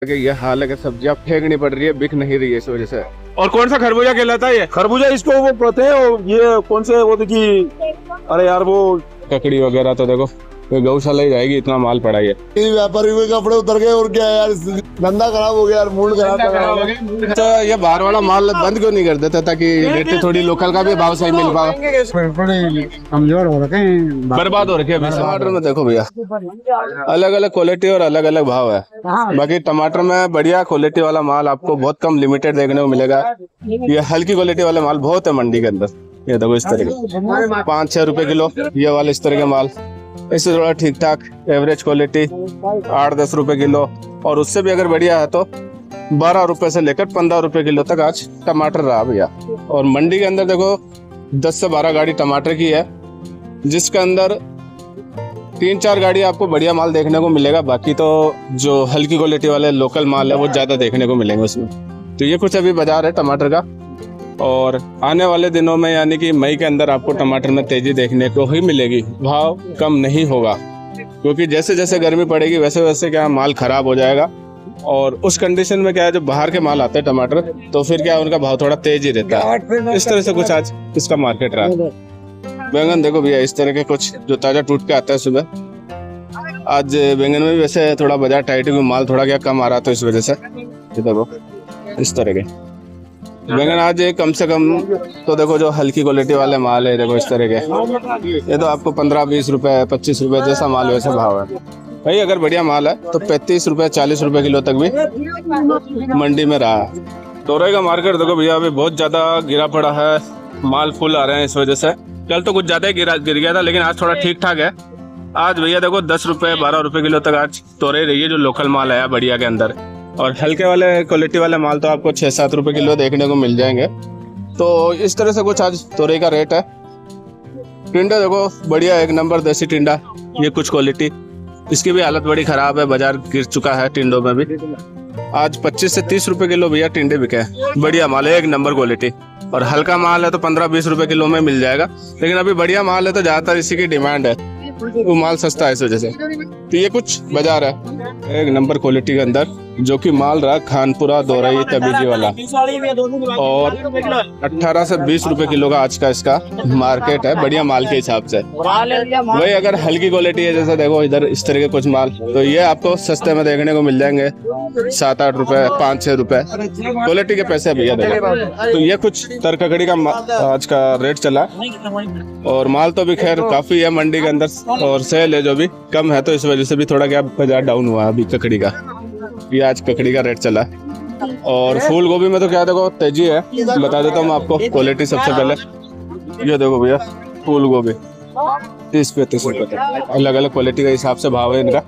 कि ये हाल है कि सब्जियां फेंकनी पड़ रही है, बिक नहीं रही है इस वजह से। और कौन सा खरबूजा कहलाता है ये? खरबूजा इसको वो कहते हैं। और ये कौन से वो देखिए, अरे यार वो ककड़ी वगैरह तो देखो ये गौशाला ही जाएगी, इतना माल पड़ा है। व्यापारी के कपड़े उतर गए और क्या यार, धंधा खराब हो गया यार, मूड खराब हो गया। तो ये बाहर वाला माल बंद क्यों नहीं कर देता ताकि रेट थोड़ी लोकल का भी भाव सही मिल पाए? कमजोर हो रखे हैं, बर्बाद हो रखे हैं। टमाटर में देखो भैया अलग अलग क्वालिटी और अलग अलग भाव है। बाकी टमाटर में बढ़िया क्वालिटी वाला माल आपको बहुत कम लिमिटेड देखने को मिलेगा। ये हल्की क्वालिटी वाले माल बहुत है मंडी के अंदर। ये देखो इस तरह के 5-6 रुपए किलो ये वाले इस तरह के माल। इससे थोड़ा ठीक ठाक एवरेज क्वालिटी 8-10 रुपए किलो, और उससे भी अगर बढ़िया है तो 12 रुपए से लेकर 15 रुपए किलो तक आज टमाटर रहा भैया। और मंडी के अंदर देखो 10 से 12 गाड़ी टमाटर की है, जिसके अंदर 3-4 गाड़ी आपको बढ़िया माल देखने को मिलेगा। बाकी तो जो हल्की क्वालिटी वाले लोकल माल है वो ज्यादा देखने को मिलेंगे उसमें। तो ये कुछ अभी बाजार है टमाटर का। और आने वाले दिनों में यानी कि मई के अंदर आपको टमाटर में तेजी देखने को ही मिलेगी, भाव कम नहीं होगा। क्योंकि जैसे जैसे गर्मी पड़ेगी वैसे वैसे क्या माल खराब हो जाएगा। और उस कंडीशन में क्या है, जब बाहर के माल आते हैं टमाटर तो फिर क्या उनका भाव थोड़ा तेज ही रहता है। इस तरह से कुछ आज इसका मार्केट रहा। बैंगन देखो भैया इस तरह के कुछ जो ताजा टूट के आता है सुबह। आज बैंगन में भी वैसे थोड़ा बाजार टाइट है, माल थोड़ा क्या कम आ रहा था इस वजह से। देखो इस तरह के बैंगन आज कम से कम तो देखो जो हल्की क्वालिटी वाले माल है देखो इस तरह के, ये तो आपको 15-20 रुपए 25 रुपए जैसा माल वैसे भाव है भाई। अगर बढ़िया माल है तो 35 रुपए 40 रुपए किलो तक भी मंडी में रहा है। तोरई का मार्केट देखो भैया अभी बहुत ज्यादा गिरा पड़ा है, माल फुल आ रहे हैं इस वजह से। कल तो कुछ ज्यादा ही गिर गया था, लेकिन आज थोड़ा ठीक ठाक है। आज भैया देखो 10 रुपए 12 रुपए किलो तक आज तोरई रही है, जो लोकल माल आया बढ़िया के अंदर। और हल्के वाले क्वालिटी वाले माल तो आपको 6-7 रुपए किलो देखने को मिल जाएंगे। तो इस तरह से कुछ आज तोरई का रेट है। टिंडा देखो बढ़िया एक नंबर देसी टिंडा, ये कुछ क्वालिटी, इसकी भी हालत बड़ी खराब है, बाजार गिर चुका है टिंडों में भी। आज 25 से 30 रुपए किलो भैया टिंडे बिके हैं। बढ़िया माल है, एक नंबर क्वालिटी। और हल्का माल है तो 15-20 रुपए किलो में मिल जाएगा। लेकिन अभी बढ़िया माल है तो ज्यादातर इसी की डिमांड है, वो माल सस्ता है इस वजह से। तो ये कुछ बाजार है एक नंबर क्वालिटी के अंदर, जो कि माल रहा खानपुरा दोरई तबीजी वाला। और 18 से 20 रुपए किलो का आज का इसका मार्केट है बढ़िया माल के हिसाब से। वही अगर हल्की क्वालिटी है जैसे देखो इधर इस तरह के कुछ माल, तो ये आपको सस्ते में देखने को मिल जाएंगे 7-8 रुपए 5-6 रुपए क्वालिटी के पैसे भैया देखो। तो ये कुछ तरककड़ी का आज का रेट चला। और माल तो भी खैर काफी है मंडी के अंदर, और सेल है जो भी कम है, तो इस वजह से भी थोड़ा क्या बाजार डाउन हुआ अभी ककड़ी का। ये आज ककड़ी का रेट चला। और फूल गोभी में तो क्या देखो तेजी है, बता देता हूँ आपको क्वालिटी सबसे पहले। ये देखो भैया फूल गोभी 30-35 रुपए, अलग अलग क्वालिटी के हिसाब से भाव है इनका।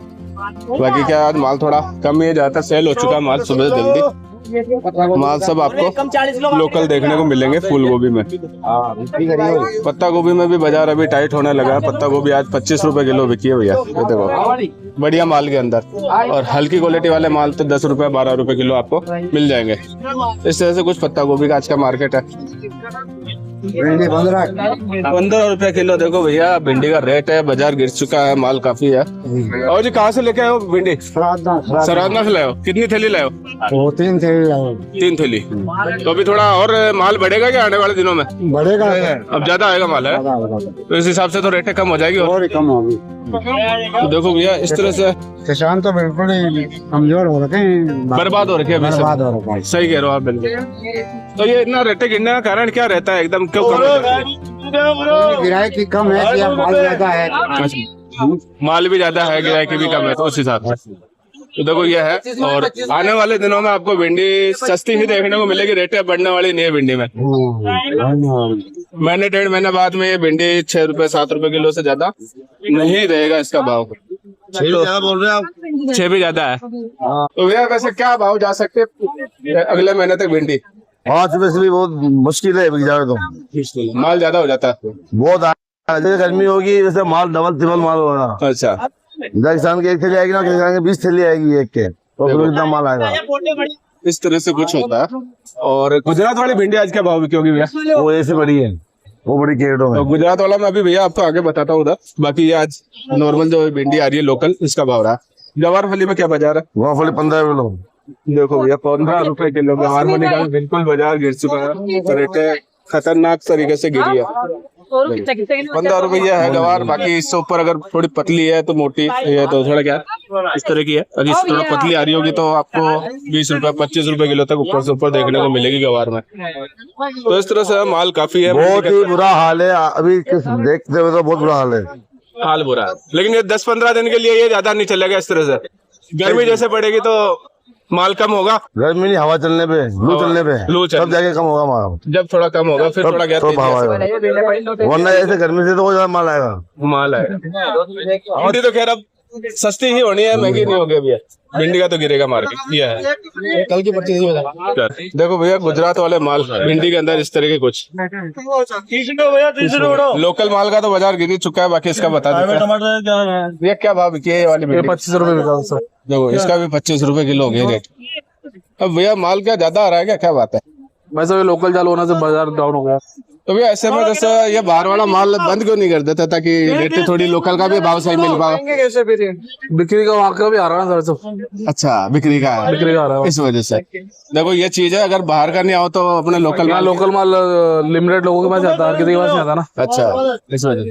बाकी क्या आज माल थोड़ा कम ही ज्यादा सेल हो चुका है माल सुबह जल्दी। माल सब आपको लोकल देखने को मिलेंगे फूल गोभी में। पत्ता गोभी में भी बाजार अभी टाइट होने लगा है। पत्ता गोभी आज 25 रुपए किलो बिकी है भैया, ये देखो बढ़िया माल के अंदर। और हल्की क्वालिटी वाले माल तो 10 रुपए 12 रुपए किलो आपको मिल जाएंगे। इस तरह से कुछ पत्ता गोभी का आज का मार्केट है। 15 रुपए किलो देखो भैया भिंडी का रेट है, बाजार गिर चुका है, माल काफी है। और जी कहाँ से लेके आए हो भिंडी? सरादना से लाए हो? कितनी थैली लाए हो? 3 थैली। तो अभी थोड़ा और माल बढ़ेगा क्या आने वाले दिनों में? बढ़ेगा, अब ज्यादा आएगा माल है, तो इस हिसाब से तो रेटें कम हो जाएगी और कम होगी। तो देखो भैया इस तरह से किसान तो बिल्कुल ही कमजोर हो रखे हैं, बर्बाद हो रखे हैं। बर्बाद हो रखा है। सही कह रहे हो आप बिल्कुल। तो ये इतना रेटें गिरने का कारण क्या रहता है, एकदम क्यों कम हो जाता है? गिराई कम है या माल ज्यादा है? माल भी ज्यादा है, गिराई भी कम है, तो उस हिसाब से तो देखो ये है। और आने वाले दिनों में आपको भिंडी सस्ती ही देखने को मिलेगी, रेटें बढ़ने वाली नहीं है भिंडी में। महीने 1.5 महीने बाद में ये भिंडी 6 रुपए 7 रुपए किलो से ज्यादा नहीं रहेगा इसका भाव। 6 बोल रहे हैं आप? 6 भी ज्यादा है। तो भैया वैसे क्या भाव जा सकते अगले महीने तक भिंडी? 5 रुपए से भी बहुत मुश्किल है बाजार तो। माल ज्यादा हो जाता है बहुत गर्मी होगी वैसे माल डबल ट्रिपल माल होगा। अच्छा किसान की 1 थैली आएगी ना, किसान की 20 थैली आएगी एक के, तो फिर इतना माल आएगा। इस तरह से कुछ होता है। और गुजरात वाली भिंडी आज क्या भाव बिकी होगी भैया? वो ऐसे बड़ी है, वो बड़ी केटो है। तो गुजरात वाला मैं अभी भैया आपको आगे बताता हूँ उधर। बाकी ये आज नॉर्मल जो भिंडी आ रही है लोकल, इसका भाव रहा। जवार फली में क्या बाजार है? वो फली 15 किलो देखो भैया 15 रुपए किलो गवार में निकाल बिल्कुल बाजार गिर चुका है, रेटें खतरनाक तरीके से गिरी है। 15 रुपया है गवार, बाकी इससे ऊपर अगर थोड़ी पतली है तो मोटी है तो थोड़ा क्या इस तरह की है, अगर इससे थोड़ा पतली आ रही होगी तो आपको 20 रुपए 25 रुपए किलो तक ऊपर से ऊपर देखने को मिलेगी गवार में। तो इस तरह से माल काफी है, बहुत ही बुरा हाल है अभी, देखते हुए तो बहुत बुरा हाल है। हाल बुरा है, लेकिन ये 10-15 दिन के लिए ये ज्यादा नहीं चलेगा इस तरह से। गर्मी जैसे पड़ेगी तो माल कम होगा, गर्मी नहीं, हवा चलने पे, लू चलने पे, लू चलने तब जाके कम होगा माल। जब थोड़ा कम होगा फिर थोड़ा क्या तो भाव आएगा, वरना ऐसे गर्मी से तो बहुत ज्यादा माल आएगा। माल आएगा। भिंडी तो खैर अब सस्ती ही होनी है, महंगी नहीं होगी भैया। भिंडी का तो गिरेगा मार्केट, ये है कल की 25 बता। देखो भैया गुजरात वाले माल भिंडी के अंदर इस तरह के कुछ लोकल माल का तो बाजार गिर ही चुका है, बाकी इसका बता देते हैं। क्या भाव बिकी है ये वाली भिंडी? 25 रुपए बिका। देखो इसका भी 25 रुपए किलो हो गया रेट। अब भैया माल क्या ज्यादा आ रहा है क्या बात है? वैसे लोकल चालू होने से बाजार डाउन हो गया। तो भैया ऐसे में जैसे ये बाहर वाला माल बंद क्यों नहीं कर देता ताकि रेट थोड़ी लोकल का भी भाव सही मिल पाए? बिक्री का वहाँ का भी आ रहा है सर। अच्छा बिक्री का है, बिक्री का आ रहा है इस वजह से। देखो ये चीज है, अगर बाहर का नहीं आओ तो अपने लोकल माल लिमिटेड लोगों के पास आता है, किसी के पास नहीं आता ना। अच्छा इस वजह से।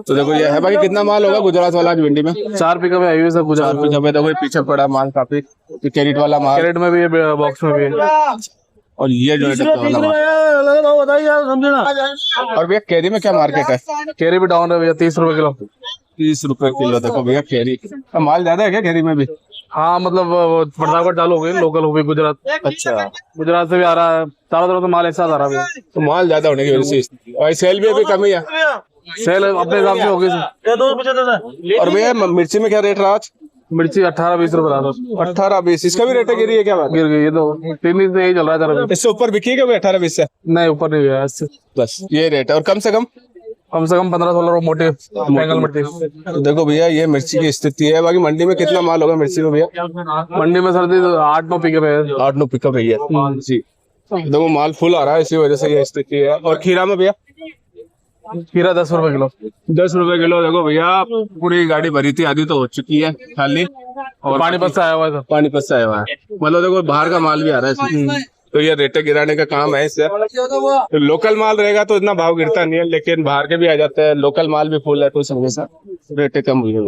तो देखो ये है, बाकी कितना माल होगा गुजरात वाला आज भिंडी में? 4 पिकअप है सब कुछ। 4 पिकअप है। देखो ये पीछे पड़ा माल काफी कैरेट वाला माल, कैरेट में भी है, बॉक्स में भी है। और ये जो है डब्बा वाला माल। और भैया कैरी में क्या मार्केट है? कैरी भी डाउन है भैया, 30 रुपए किलो। 30 रुपए किलो। देखो भैया कैरी माल ज्यादा है क्या कैरी में भी? हाँ मतलब फटाफट चालू हो गई, लोकल हो गई गुजरात। अच्छा गुजरात से भी आ रहा है, चारों तरफ तो माल एक साथ आ रहा है। तो माल ज्यादा होने की वजह से और सेल भी अभी कम ही है। सेल अपने हिसाब से हो गई। और भैया मिर्ची में क्या रेट रहा आज? मिर्ची 18-20 रुपए रहा था। 18-20 इसका भी रेट गिरी है क्या बात? गिर गई, ये तो 3 दिन से यही चल रहा है। इससे ऊपर बिकी है 18-20 से? नहीं ऊपर नहीं गया इससे, बस ये रेट है। और कम से कम 15-16 रुपए मोटे बैंगल मिर्ची। तो देखो भैया ये मिर्ची की स्थिति है। बाकी मंडी में कितना माल होगा मिर्ची में भैया? मंडी में सर्दी 8-9 पिकअप है। 8-9 पिकअप है जी। देखो माल फुल आ रहा है, इसी वजह से ये स्थिति है। और खीरा में भैया? खीरा 10 रुपए किलो। 10 रुपए किलो। देखो भैया पूरी गाड़ी भरी थी, आधी तो हो चुकी है खाली, और पानीपत से आया हुआ है। पानीपत से आया हुआ है, मतलब देखो बाहर का माल भी आ रहा है इसमें। तो ये रेटे गिराने का काम है इससे। तो लोकल माल रहेगा तो इतना भाव गिरता नहीं है, लेकिन बाहर के भी आ जाते हैं, लोकल माल भी फुल है तो समझे सर रेटे कम हुई है।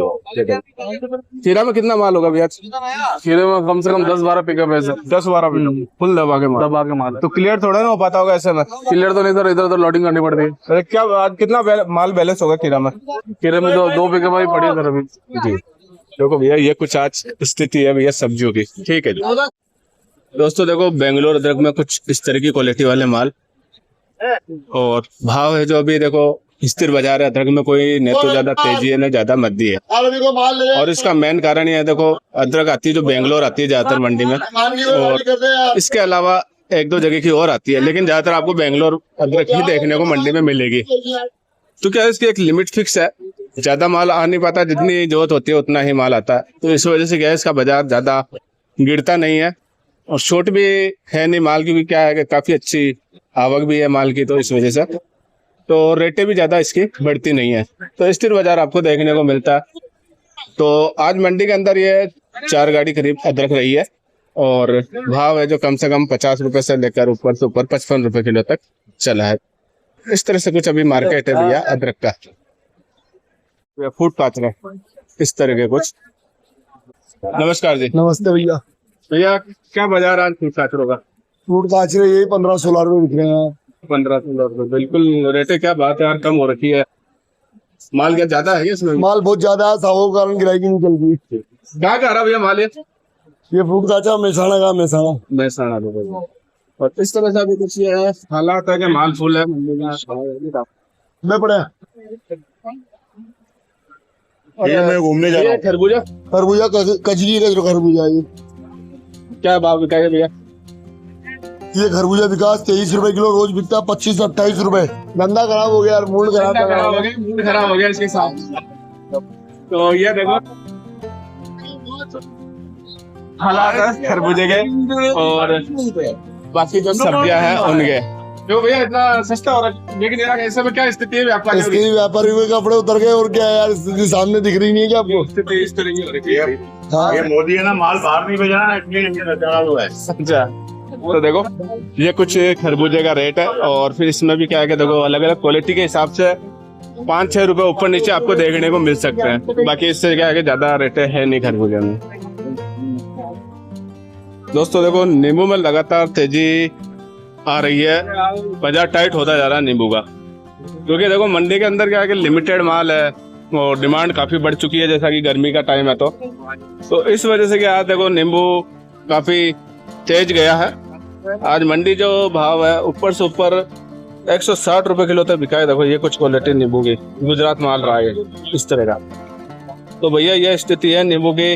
खीरा में कितना माल होगा भैया? खीरे में कम से कम 10-12 पिकअप है सर। 10-12 पिकअप फुल दबा के माल। तो क्लियर थोड़ा ना हो पाता होगा ऐसे में? क्लियर तो नहीं सर, इधर उधर लोडिंग करनी पड़ती है। अरे क्या आज कितना माल बैलेंस होगा खीरा में? खीरे में तो 2 पिकअप ही पड़ी है सर अभी जी। देखो भैया ये कुछ आज स्थिति है भैया सब्जियों की। ठीक है जी दोस्तों, देखो बेंगलोर अदरक में कुछ इस तरह की क्वालिटी वाले माल और भाव है जो अभी देखो स्थिर बाजार है। अदरक में कोई न तो ज्यादा तेजी है न ज्यादा मंदी है, और इसका मेन कारण ये है देखो अदरक आती है जो बेंगलोर आती है ज्यादातर मंडी में, और इसके अलावा 1-2 जगह की और आती है, लेकिन ज्यादातर आपको बेंगलोर अदरक ही देखने को मंडी में मिलेगी। तो क्या इसकी एक लिमिट फिक्स है, ज्यादा माल आ नहीं पाता, जितनी जरूरत होती है उतना ही माल आता है। तो इस वजह से क्या है इसका बाजार ज्यादा गिरता नहीं है, और शॉर्ट भी है नहीं माल, क्योंकि क्या है कि काफी अच्छी आवक भी है माल की, तो इस वजह से तो रेटें भी ज्यादा इसकी बढ़ती नहीं है। तो स्थिर बाजार आपको देखने को मिलता है। तो आज मंडी के अंदर ये 4 गाड़ी करीब अदरक रही है, और भाव है जो कम से कम 50 रुपए से लेकर ऊपर से ऊपर 55 रुपए किलो तक चला है। इस तरह से कुछ अभी मार्केट है भैया अदरक का। फूड पाथ है इस तरह के कुछ। नमस्कार जी। नमस्ते भैया। भैया क्या बाजार आज फूड काचरों का? फ्रूट काच रहे यही 15-16 रुपए बिक रहे हैं। 15-16 रुपए बिल्कुल रेटे। क्या बात है यार, कम हो रखी है। माल क्या ज्यादा है इसमें? माल बहुत ज्यादा है, सावों के कारण गिराई नहीं चल रही। क्या कह रहा भैया माल ये फ्रूट काचा मेहसाणा का महसाणा लोग। और इस तरह से अभी कुछ ये है हालात है कि माल फुल है मंडी का। मैं पड़ा मैं घूमने जा रहा हूँ। खरबूजा खरबूजा कचरी का जो खरबूजा ये क्या भाव बिका है भैया? ये खरबूजा विकास 23 रुपए किलो रोज बिकता है, 25 से 28 रुपए। धंधा खराब हो गया यार, मूड खराब हो गया इसके साथ। तो ये देखो हालात है खरबूजे के, और बाकी जो सब्जियां हैं उनके जो भैया इतना सस्ता हो रहा है, लेकिन यार ऐसे में क्या स्थिति है व्यापारी इसके व्यापारी हुए कपड़े उतर गए और क्या है यार, स्थिति सामने दिख रही नहीं है क्या आपको? स्थिति इस तरह की हो रही है। हाँ। ये मोदी है ना, माल बाहर नहीं भेजना ना, इसलिए इनके चढ़ा हुआ है। अच्छा, तो देखो ये कुछ खरबूजे का रेट है, और फिर इसमें भी क्या है कि देखो अलग अलग क्वालिटी के हिसाब से 5-6 रुपए ऊपर नीचे आपको देखने को मिल सकते हैं। बाकी इससे क्या है कि ज्यादा रेट है नहीं खरबूजे में। दोस्तों देखो नींबू में लगातार तेजी आ रही है, बाजार टाइट होता जा रहा है नींबू का, क्योंकि देखो मंडी के अंदर क्या है कि लिमिटेड माल है और डिमांड काफी बढ़ चुकी है, जैसा कि गर्मी का टाइम है तो इस वजह से क्या है, देखो नींबू काफी तेज गया है। आज मंडी जो भाव है ऊपर से ऊपर 160 रुपए किलो तक बिका है। देखो ये कुछ क्वालिटी नींबू की गुजरात माल रहा है इस तरह का। तो भैया ये स्थिति है नींबू की।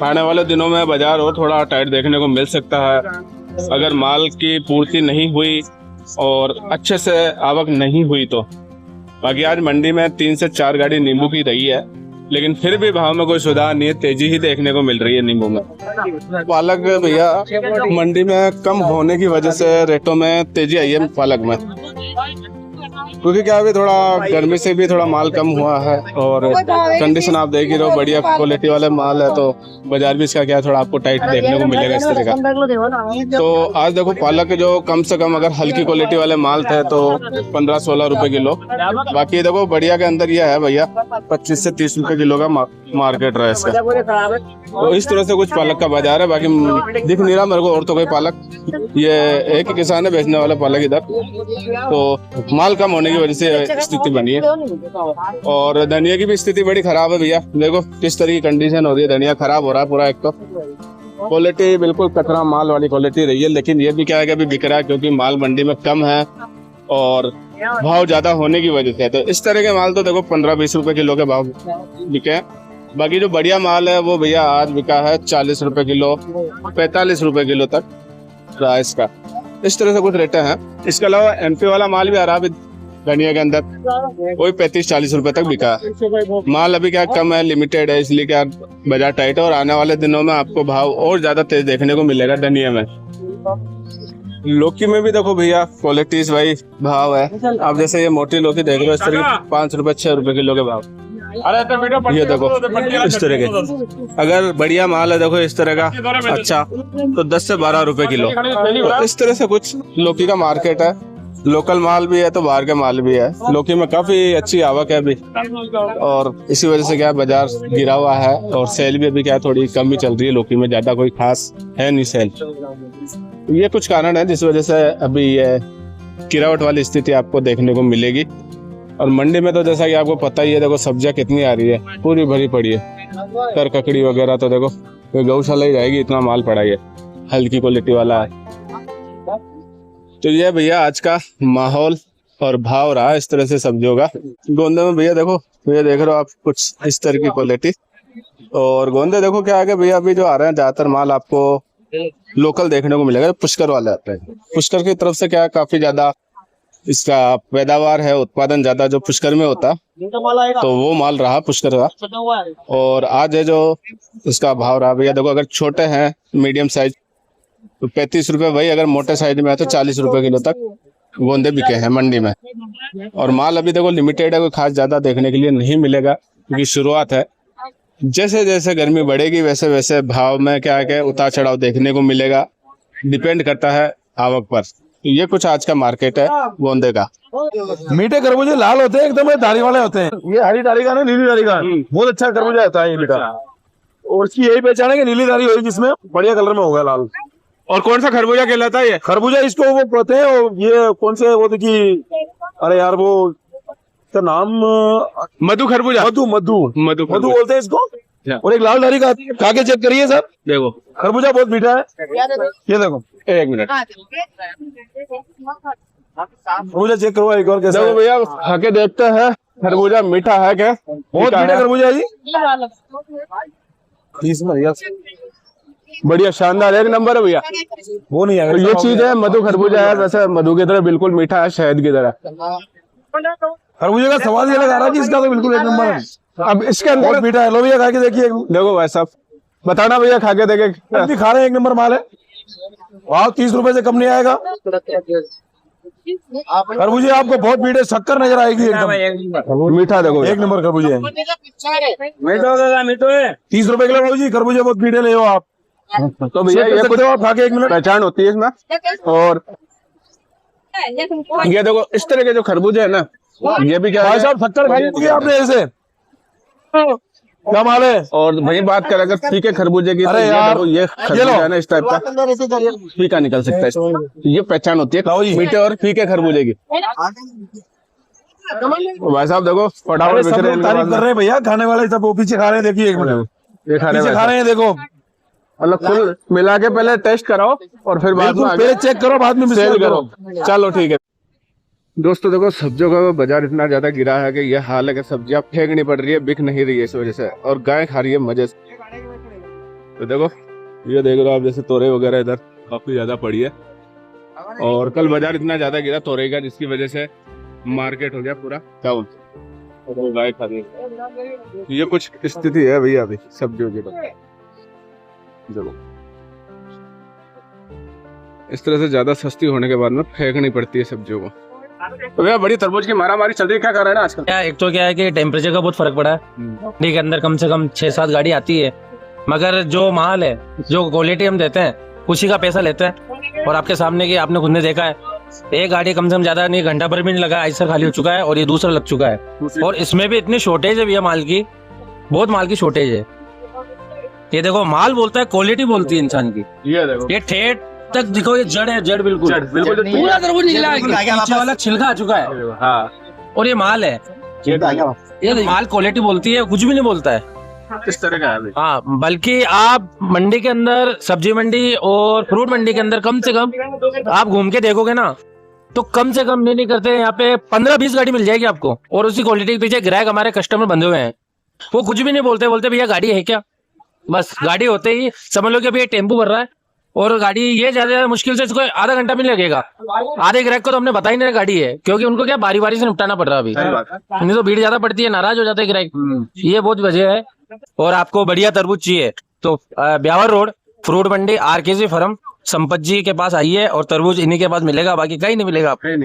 आने वाले दिनों में बाजार और थोड़ा टाइट देखने को मिल सकता है, अगर माल की पूर्ति नहीं हुई और अच्छे से आवक नहीं हुई तो। बाकी आज मंडी में 3 से 4 गाड़ी नींबू की रही है, लेकिन फिर भी भाव में कोई सुधार नहीं है, तेजी ही देखने को मिल रही है नींबू में। पालक भैया मंडी में कम होने की वजह से रेटों में तेजी आई है पालक में, क्योंकि क्या अभी थोड़ा गर्मी से भी थोड़ा माल कम हुआ है और कंडीशन आप देख ही रहो, बढ़िया क्वालिटी वाले माल है, तो बाजार भी इसका क्या थोड़ा आपको टाइट देखने को मिलेगा इस तरह का। तो आज देखो पालक जो कम से कम अगर हल्की क्वालिटी वाले माल थे तो 15-16 रुपए किलो। बाकी देखो बढ़िया के अंदर यह है भैया 25 से 30 रुपए किलो का मार्केट रहा है इसका। तो इस तरह से कुछ पालक का बाजार है। बाकी दिख नहीं रहा मेरे को और तो कोई पालक, ये एक ही किसान है बेचने वाला पालक इधर, तो माल कम होने की वजह से स्थिति बनी है। और धनिया की भी स्थिति बड़ी खराब है भैया, देखो किस तरह की कंडीशन हो रही है, धनिया खराब हो रहा है पूरा। एक तो क्वालिटी बिल्कुल कचरा माल वाली क्वालिटी रही है, लेकिन ये भी क्या है कि अभी बिक रहा है क्योंकि माल मंडी में कम है और भाव ज्यादा होने की वजह से। तो इस तरह के माल तो देखो 15-20 रुपए किलो के भाव बिके हैं। बाकी जो बढ़िया माल है वो भैया आज बिका है 40 रुपए किलो, 45 रुपए किलो तक रहा इसका। इस तरह से कुछ रेटें हैं। इसके अलावा एमपी वाला माल भी आ रहा है धनिया के अंदर, वही 35-40 रुपए तक बिका है। माल अभी क्या कम है, लिमिटेड है, इसलिए क्या बाजार टाइट है और आने वाले दिनों में आपको भाव और ज्यादा तेज देखने को मिलेगा धनिया में। लौकी में भी देखो भैया क्वालिटीज भाई भाव है। आप जैसे ये मोटी लौकी देख रहे हो इस तरह की 5 रुपए 6 रुपए किलो के भाव। ये देखो इस तरह के, अगर बढ़िया माल है देखो इस तरह का अच्छा तो 10 से 12 रुपए किलो। तो इस तरह से कुछ लौकी का मार्केट है। लोकल माल भी है तो बाहर के माल भी है। लौकी में काफी अच्छी आवक है अभी और इसी वजह से क्या बाजार गिरा हुआ है और सेल भी अभी क्या थोड़ी कम ही चल रही है। लौकी में ज्यादा कोई खास है नहीं सेल। ये कुछ कारण है जिस वजह से अभी ये गिरावट वाली स्थिति आपको देखने को मिलेगी। और मंडी में तो जैसा कि आपको पता ही है, देखो सब्जियां कितनी आ रही है, पूरी भरी पड़ी है। कर ककड़ी वगैरह तो देखो गौशाला ही जाएगी, इतना माल पड़ा है, हल्की क्वालिटी वाला है। तो ये भैया आज का माहौल और भाव रहा इस तरह से सब्जियों का। गोंदे में भैया देखो, ये देख रहे हो आप कुछ इस तरह की क्वालिटी। और गोंदे देखो क्या आगे भैया अभी जो आ रहे हैं ज्यादातर माल आपको लोकल देखने को मिलेगा, पुष्कर वाले आते हैं। पुष्कर की तरफ से क्या काफी ज्यादा इसका पैदावार है, उत्पादन ज्यादा जो पुष्कर में होता, तो वो माल रहा पुष्कर का। और आज है जो इसका भाव रहा भैया देखो, अगर छोटे हैं मीडियम साइज तो 35 रुपए भाई, अगर मोटे साइज में है तो 40 रुपए किलो तक गोंदे बिके हैं मंडी में। और माल अभी देखो लिमिटेड है, कोई खास ज्यादा देखने के लिए नहीं मिलेगा क्योंकि शुरुआत है। जैसे जैसे गर्मी बढ़ेगी वैसे वैसे भाव में क्या है उतार चढ़ाव देखने को मिलेगा, डिपेंड करता है आवक पर। ये कुछ आज का मार्केट है गोंदे का। मीठे खरबूजे लाल होते हैं, एकदम धारी वाले होते हैं। ये हरी धारी का ना नीली धारी का, बहुत अच्छा खरबूजा होता है ये मीठा। और इसकी यही पहचान है कि नीली धारी होगी जिसमें बढ़िया कलर में होगा लाल। और कौन सा खरबूजा कहलाता है ये? खरबूजा इसको वो कहते हैं। और ये कौन से वो देखिए, अरे यार वो तो नाम मधु खरबूजा, मधु बोलते हैं इसको। और एक लाल धारी का खाके चेक करिए सर, देखो खरबूजा बहुत मीठा है। ये देखो एक मिनट खरबूजा चेक करो एक और कैसा। देखो भैया खाके देखते हैं खरबूजा मीठा है क्या? बहुत मीठा खरबूजा जी, बढ़िया शानदार एक नंबर है भैया। वो नहीं है तो ये चीज है मधु खरबूजा है, वैसे मधु की तरह बिल्कुल मीठा है, शहद की तरह। खरबूजे का स्वाद ये लगा रहा है कि इसका तो बिल्कुल एक नंबर है। अब इसके अंदर बहुत मीठा है। लो भैया खा के देखिए, देखो भाई साहब बताना भैया खा के देखे। खा रहे हैं, एक नंबर माल है। वाह 30 रुपए से कम नहीं आएगा। खरबूजे आपको बहुत मीठे, शक्कर नजर आएगी एकदम। मीठा देखो एक नंबर खरबूजे हैं। 30 रुपए किलो जी खरबूजे, बहुत मीठे ले हो आप। तो भैया ये कुछ आप खा के 1 मिनट। पहचान होती है इसमें। और ये देखो इस तरह के जो खरबूजे है ना, ये भी क्या भाई है, साहब शक्कर खाई होगी आपने ऐसे, क्या माल है? और वही बात करें अगर फीके खरबूजे की, अरे तो ये यार, देखो ये खरबूजा है ना इस टाइप का फीका निकल सकता है इसमें। ये पहचान होती लाओ जी। है मीठे और फीके खरबूजे की। भाई साहब देखो अरे फटाफट सब लोग तारीफ कर रहे हैं भैया, खाने वाले सब वो पीछे खा रहे हैं, देखिए 1 मिनट ये खा रहे पीछे हैं खा रहे हैं, देखो मतलब फुल मिला के पहले टेस्ट कराओ और फिर बाद में बिल्कुल, आगे पहले चेक करो बाद में सेल मिसेल करो। करो। चलो ठीक है दोस्तों, देखो सब्जियों का बाजार इतना ज्यादा गिरा है कि ये हाल है कि सब्जियां फेंकनी पड़ रही है, बिक नहीं रही है इस वजह से, और गाय खा रही है मजे से। तो देखो ये देख रहे हो आप, जैसे तोरई वगैरह इधर काफी ज्यादा पड़ी है, और कल बाजार इतना ज्यादा गिरा तोरई का, जिसकी वजह से मार्केट हो गया पूरा डाउन। तो गाय खा रही है, ये कुछ स्थिति है भैया अभी सब्जियों की। देखो इस तरह से ज्यादा सस्ती होने के बाद में फेंकनी पड़ती है सब्जियों को। तो भैया बड़ी तरबूज की मारामारी चल रही है, क्या कर रहे हैं ना आजकल? क्या, एक तो क्या है कि टेम्परेचर का बहुत फर्क पड़ा है। मंडी के अंदर कम से कम 6-7 गाड़ी आती है, मगर जो माल है, जो क्वालिटी हम देते हैं, उसी का पैसा लेते हैं। और आपके सामने की आपने खुद ने देखा है, एक गाड़ी कम से कम ज्यादा नहीं, घंटा भर भी नहीं लगा, ऐसा खाली हो चुका है, और ये दूसरा लग चुका है। और इसमें भी इतनी शॉर्टेज है भैया माल की, बहुत माल की शॉर्टेज है। ये देखो माल बोलता है, क्वालिटी बोलती है इंसान की। ये देखो ये ठेठ तक देखो, ये जड़ है, जड़ बिल्कुल पूरा तरबूज निकला है, नीचे वाला छिलका आ चुका है। हाँ और ये माल है, ये माल क्वालिटी बोलती है, कुछ भी नहीं बोलता है। इस तरह का है अभी। हाँ, बल्कि आप मंडी के अंदर, सब्जी मंडी और फ्रूट मंडी के अंदर कम से कम आप घूम के देखोगे ना, तो कम से कम नहीं करते, यहाँ पे 15-20 गाड़ी मिल जाएगी आपको, और उसी क्वालिटी के पीछे ग्राहक हमारे कस्टमर बंधे हुए हैं। वो कुछ भी नहीं बोलते, बोलते भैया गाड़ी है क्या, बस गाड़ी होते ही समझ लो कि भैया टेम्पो भर रहा है, और गाड़ी ये ज्यादा मुश्किल से इसको आधा घंटा भी नहीं लगेगा। आधे ग्राहक को तो हमने बताई नहीं गाड़ी है, क्योंकि उनको क्या बारी बारी से निपटाना पड़ रहा है अभी, नहीं तो भीड़ ज्यादा पड़ती है, नाराज हो जाते हैं ग्राहक। ये बहुत वजह है। और आपको बढ़िया तरबूज चाहिए तो ब्यावर रोड फ्रूट मंडी RKG फर्म संपत जी के पास आइए, और तरबूज इन्हीं के पास मिलेगा, बाकी कहीं नहीं मिलेगा आपको।